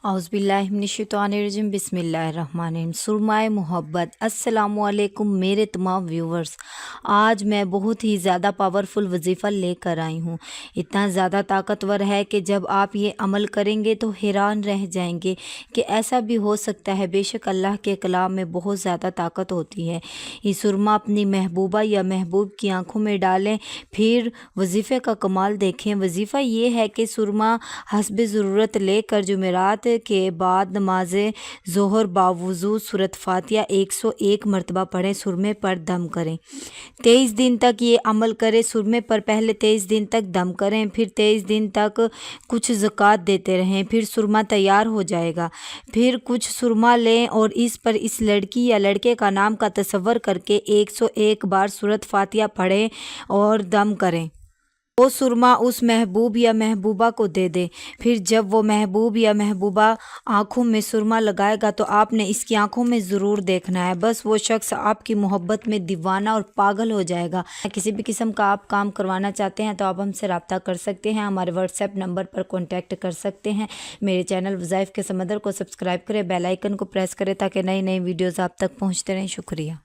औज़ुबिल्लाहिमिनश्शैतानिर्रजीम बिस्मिल्लाहिर्रहमानिर्रहीम। सुरमाए मोहब्बत। अस्सलामुअलैकुम मेरे तमाम व्यूवर्स, आज मैं बहुत ही ज़्यादा पावरफुल वजीफ़ा लेकर आई हूँ। इतना ज़्यादा ताकतवर है कि जब आप ये अमल करेंगे तो हैरान रह जाएंगे कि ऐसा भी हो सकता है। बेशक अल्लाह के कलाम में बहुत ज़्यादा ताकत होती है। ये सुरमा अपनी महबूबा या महबूब की आँखों में डालें, फिर वजीफ़े का कमाल देखें। वजीफ़ा ये है कि सुरमा हस्ब ज़रूरत लेकर जुमेरात के बाद नमाज ज़ोहर बावुज़ू सूरत फातिहा 101 मरतबा पढ़ें, सुरमे पर दम करें। 23 दिन तक ये अमल करें। सुरमे पर पहले 23 दिन तक दम करें, फिर 23 दिन तक कुछ ज़कात देते रहें, फिर सुरमा तैयार हो जाएगा। फिर कुछ सुरमा लें और इस पर इस लड़की या लड़के का नाम का तसव्वुर करके 101 बार सूरत फातिहा पढ़ें और दम करें। वो सुरमा उस महबूब या महबूबा को दे दे। फिर जब वो महबूब या महबूबा आँखों में सुरमा लगाएगा तो आपने इसकी आँखों में ज़रूर देखना है। बस वो शख्स आपकी मोहब्बत में दीवाना और पागल हो जाएगा। किसी भी किस्म का आप काम करवाना चाहते हैं तो आप हमसे रब्ता कर सकते हैं, हमारे व्हाट्सएप नंबर पर कॉन्टैक्ट कर सकते हैं। मेरे चैनल वज़ाइफ के समंदर को सब्सक्राइब करें, बेल आइकन को प्रेस करें ताकि नई नई वीडियोज़ आप तक पहुँचते रहें। शुक्रिया।